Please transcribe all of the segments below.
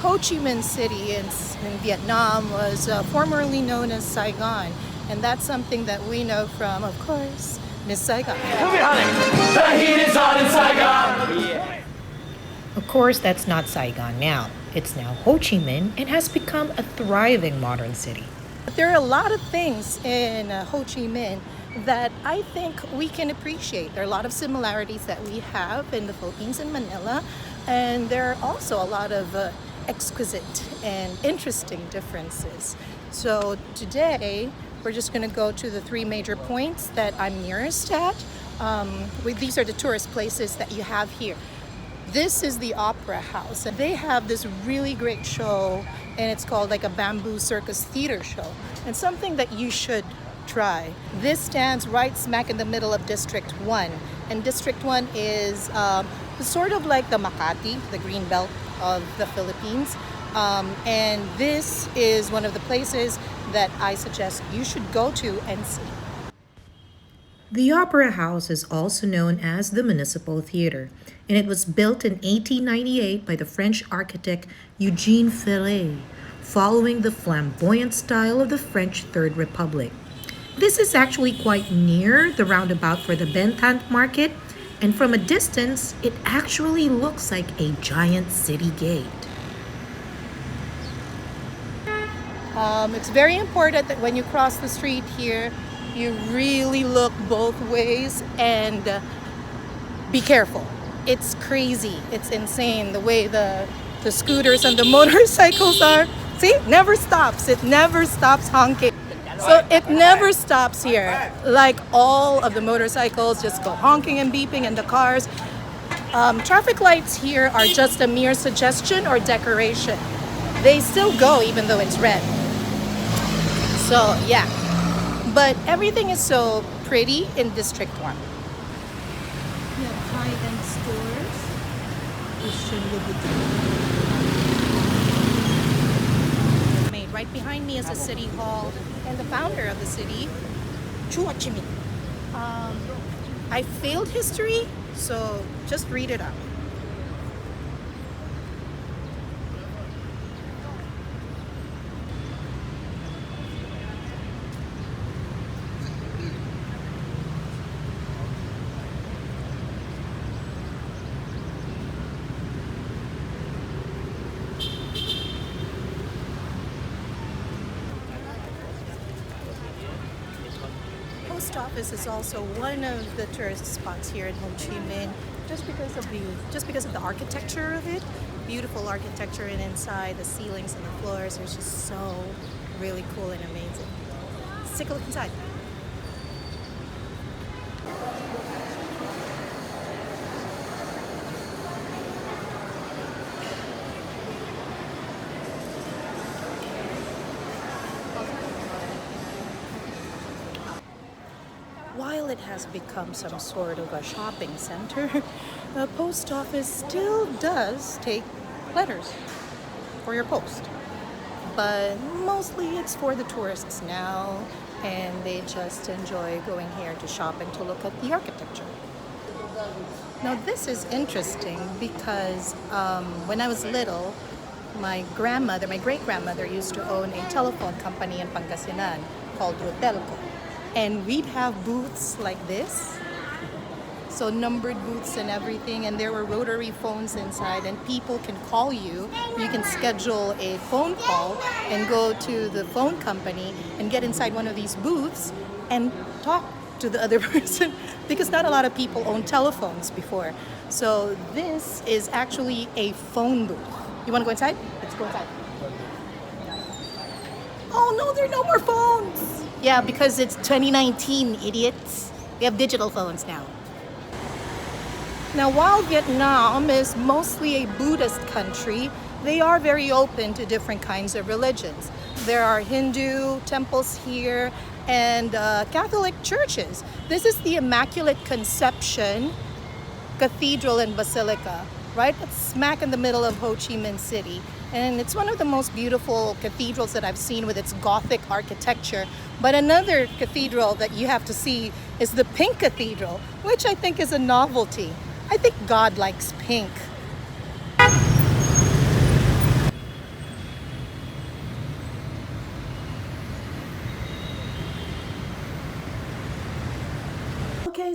Ho Chi Minh City in Vietnam was formerly known as Saigon, and that's something that we know from, of course, Miss Saigon. Come here, honey. The heat is on in Saigon. Yeah. Of course, that's not Saigon now. It's now Ho Chi Minh and has become a thriving modern city. There are a lot of things in Ho Chi Minh that I think we can appreciate. There are a lot of similarities that we have in the Philippines and Manila, and there are also a lot of exquisite and interesting differences. So today, we're just going to go to the three major points that I'm nearest at. These are the tourist places that you have here. This is the Opera House, and they have this really great show, and it's called like a bamboo circus theater show, and something that you should try. This stands right smack in the middle of District 1, and District 1 is sort of like the Makati, the green belt of the Philippines, and this is one of the places that I suggest you should go to and see. The Opera House is also known as the Municipal Theater, and it was built in 1898 by the French architect Eugène Ferré, following the flamboyant style of the French Third Republic. This is actually quite near the roundabout for the Bentant Market, and from a distance, it actually looks like a giant city gate. It's very important that when you cross the street here, you really look both ways and be careful. It's crazy. It's insane the way the scooters and the motorcycles are. See, never stops. It never stops honking. So it never stops here. Like all of the motorcycles just go honking and beeping, and the cars. Traffic lights here are just a mere suggestion or decoration. They still go even though it's red. So yeah, but everything is so pretty in District 1. We have high-end stores. Right behind me is the city hall, and the founder of the city, Ho Chi Minh. I failed history, so just read it up. Post office is also one of the tourist spots here in Ho Chi Minh, just because of the architecture of it. Beautiful architecture, and inside the ceilings and the floors are just so really cool and amazing. Let's take a look inside. While it has become some sort of a shopping center, the post office still does take letters for your post. But mostly it's for the tourists now, and they just enjoy going here to shop and to look at the architecture. Now this is interesting because when I was little, my great-grandmother used to own a telephone company in Pangasinan called Rotelco. And we'd have booths like this, so numbered booths and everything, and there were rotary phones inside, and people can call you. You can schedule a phone call and go to the phone company and get inside one of these booths and talk to the other person, because not a lot of people owned telephones before. So this is actually a phone booth. You want to go inside? Let's go inside. Oh no, there are no more phones! Yeah, because it's 2019, idiots. We have digital phones now. Now, while Vietnam is mostly a Buddhist country, they are very open to different kinds of religions. There are Hindu temples here and Catholic churches. This is the Immaculate Conception Cathedral and Basilica, right smack in the middle of Ho Chi Minh City. And it's one of the most beautiful cathedrals that I've seen with its Gothic architecture. But another cathedral that you have to see is the Pink Cathedral, which I think is a novelty. I think God likes pink.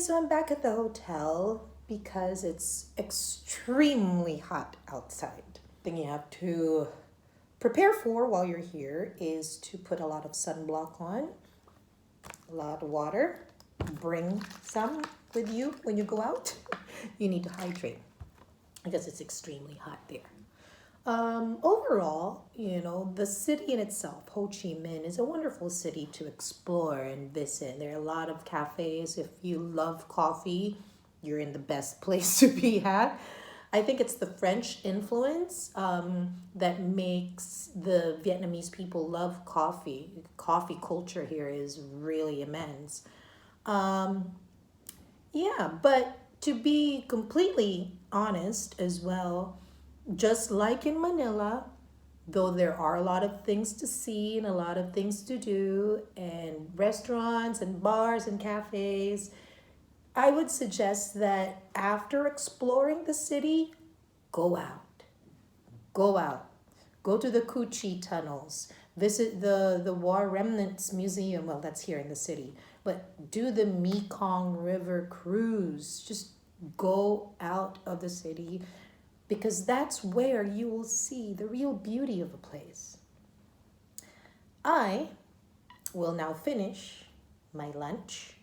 so I'm back at the hotel because it's extremely hot outside. Thing you have to prepare for while you're here is to put a lot of sunblock on, a lot of water. Bring some with you when you go out. You need to hydrate because it's extremely hot there. Overall, the city in itself, Ho Chi Minh, is a wonderful city to explore and visit. There are a lot of cafes. If you love coffee, you're in the best place to be at. I think it's the French influence that makes the Vietnamese people love coffee. Coffee culture here is really immense. Yeah, but to be completely honest as well, just like in Manila, though there are a lot of things to see and a lot of things to do, and restaurants and bars and cafes, I would suggest that after exploring the city, go out. Go out. Go to the Cu Chi tunnels. Visit the War Remnants Museum. Well, that's here in the city. But do the Mekong River cruise. Just go out of the city because that's where you will see the real beauty of a place. I will now finish my lunch